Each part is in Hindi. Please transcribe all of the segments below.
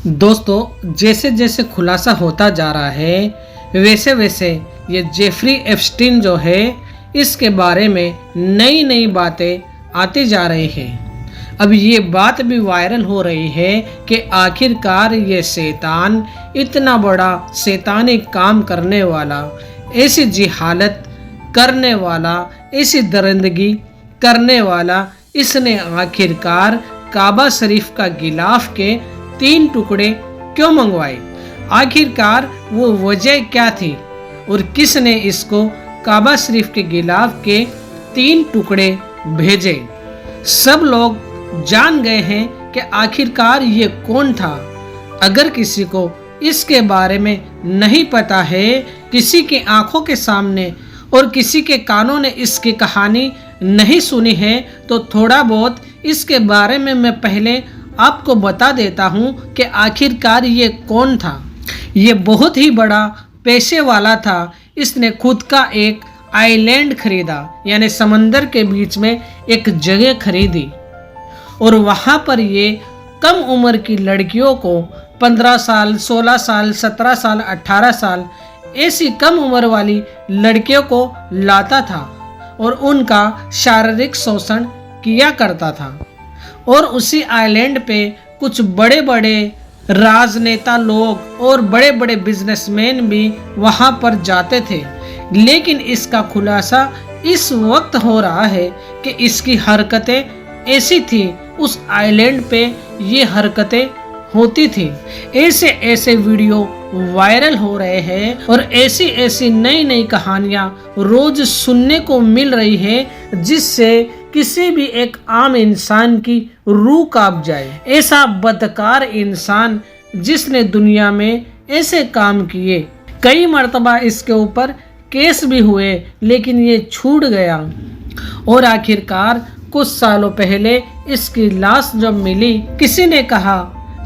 दोस्तों, जैसे जैसे खुलासा होता जा रहा है वैसे वैसे ये जेफरी एप्स्टीन जो है इसके बारे में नई नई बातें आती जा रही हैं। अब ये बात भी वायरल हो रही है कि आखिरकार ये शैतान, इतना बड़ा शैतानी काम करने वाला, ऐसी जिहालत करने वाला, ऐसी दरिंदगी करने वाला, इसने आखिरकार काबा शरीफ का गिलाफ के 3 टुकड़े क्यों मंगवाए? आखिरकार वो वजह क्या थी और किसने इसको काबा शरीफ के गिलाफ के 3 टुकड़े भेजे? सब लोग जान गए हैं कि आखिरकार ये कौन था। अगर किसी को इसके बारे में नहीं पता है, किसी की आंखों के सामने और किसी के कानों ने इसकी कहानी नहीं सुनी है, तो थोड़ा बहुत इसके बारे में मैं पहले आपको बता देता हूँ कि आखिरकार ये कौन था। ये बहुत ही बड़ा पैसे वाला था। इसने खुद का एक आइलैंड खरीदा, यानी समंदर के बीच में एक जगह खरीदी और वहाँ पर ये कम उम्र की लड़कियों को 15 साल, 16 साल, 17 साल, 18 साल ऐसी कम उम्र वाली लड़कियों को लाता था और उनका शारीरिक शोषण किया करता था। और उसी आइलैंड पे कुछ बड़े बड़े राजनेता लोग और बड़े बड़े बिजनेसमैन भी वहाँ पर जाते थे। लेकिन इसका खुलासा इस वक्त हो रहा है कि इसकी हरकतें ऐसी थी, उस आइलैंड पे ये हरकतें होती थी। ऐसे ऐसे वीडियो वायरल हो रहे हैं और ऐसी ऐसी नई नई कहानियाँ रोज सुनने को मिल रही है जिससे किसी भी एक आम इंसान की रूह कांप जाए। ऐसा बदकार इंसान जिसने दुनिया में ऐसे काम किए, कई मर्तबा इसके ऊपर केस भी हुए, लेकिन ये छूट गया। और आखिरकार कुछ सालों पहले इसकी लाश जब मिली, किसी ने कहा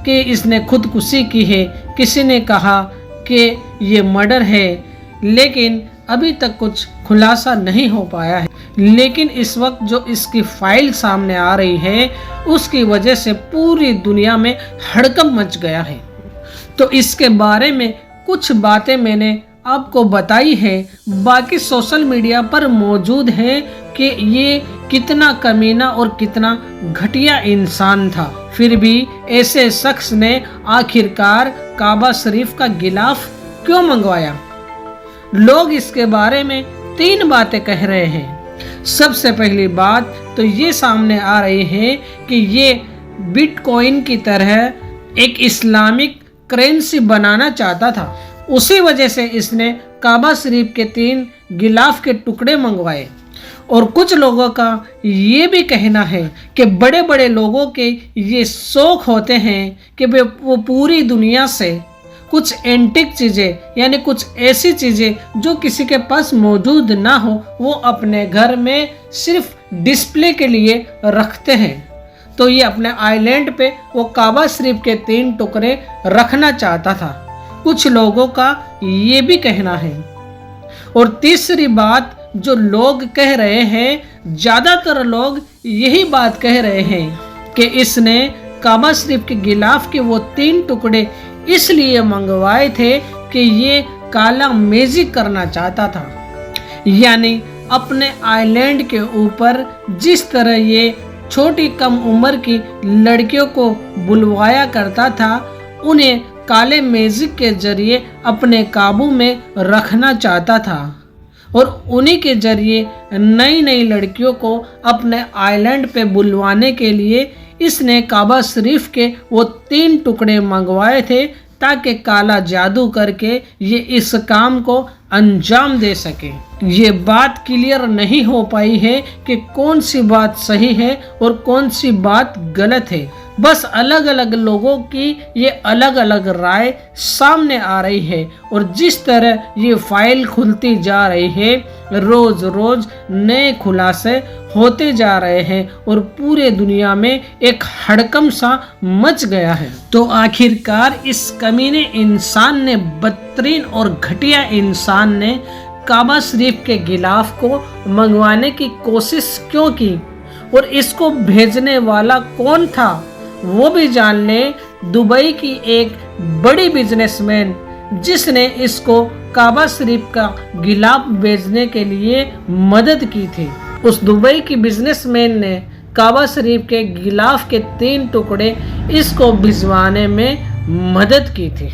कि इसने खुदकुशी की है, किसी ने कहा कि ये मर्डर है, लेकिन अभी तक कुछ खुलासा नहीं हो पाया है। लेकिन इस वक्त जो इसकी फाइल सामने आ रही है उसकी वजह से पूरी दुनिया में हड़कंप मच गया है। तो इसके बारे में कुछ बातें मैंने आपको बताई है, बाकी सोशल मीडिया पर मौजूद है कि ये कितना कमीना और कितना घटिया इंसान था। फिर भी ऐसे शख्स ने आखिरकार काबा शरीफ का गिलाफ क्यों मंगवाया? लोग इसके बारे में 3 बातें कह रहे हैं। सबसे पहली बात तो ये सामने आ रही है कि ये बिटकॉइन की तरह एक इस्लामिक करेंसी बनाना चाहता था। उसी वजह से इसने काबा शरीफ के 3 गिलाफ के टुकड़े मंगवाए। और कुछ लोगों का ये भी कहना है कि बड़े बड़े लोगों के ये शौक होते हैं कि वो पूरी दुनिया से कुछ एंटिक चीज़ें, यानी कुछ ऐसी चीज़ें जो किसी के पास मौजूद ना हो, वो अपने घर में सिर्फ डिस्प्ले के लिए रखते हैं। तो ये अपने आइलैंड पे वो काबा शरीफ के 3 टुकड़े रखना चाहता था। कुछ लोगों का ये भी कहना है। और तीसरी बात जो लोग कह रहे हैं, ज़्यादातर लोग यही बात कह रहे हैं कि इसने काबा शरीफ के गिलाफ के वो 3 टुकड़े इसलिए मंगवाए थे कि ये काला मैजिक करना चाहता था। यानी अपने आइलैंड के ऊपर जिस तरह ये छोटी कम उम्र की लड़कियों को बुलवाया करता था, उन्हें काले मैजिक के जरिए अपने काबू में रखना चाहता था और उन्हीं के जरिए नई नई लड़कियों को अपने आइलैंड पे बुलवाने के लिए इसने काबा शरीफ के वो 3 टुकड़े मंगवाए थे ताकि काला जादू करके ये इस काम को अंजाम दे सके। ये बात क्लियर नहीं हो पाई है कि कौन सी बात सही है और कौन सी बात गलत है। बस अलग अलग लोगों की ये अलग अलग राय सामने आ रही है। और जिस तरह ये फाइल खुलती जा रही है, रोज रोज नए खुलासे होते जा रहे हैं और पूरे दुनिया में एक हड़कंप सा मच गया है। तो आखिरकार इस कमीने इंसान ने, बदतरीन और घटिया इंसान ने काबा शरीफ के गिलाफ को मंगवाने की कोशिश क्यों की और इसको भेजने वाला कौन था वो भी जान लें। दुबई की एक बड़ी बिजनेसमैन जिसने इसको काबा शरीफ का गिलाफ बेचने के लिए मदद की थी। उस दुबई की बिजनेसमैन ने काबा शरीफ के गिलाफ के 3 टुकड़े इसको भिजवाने में मदद की थी।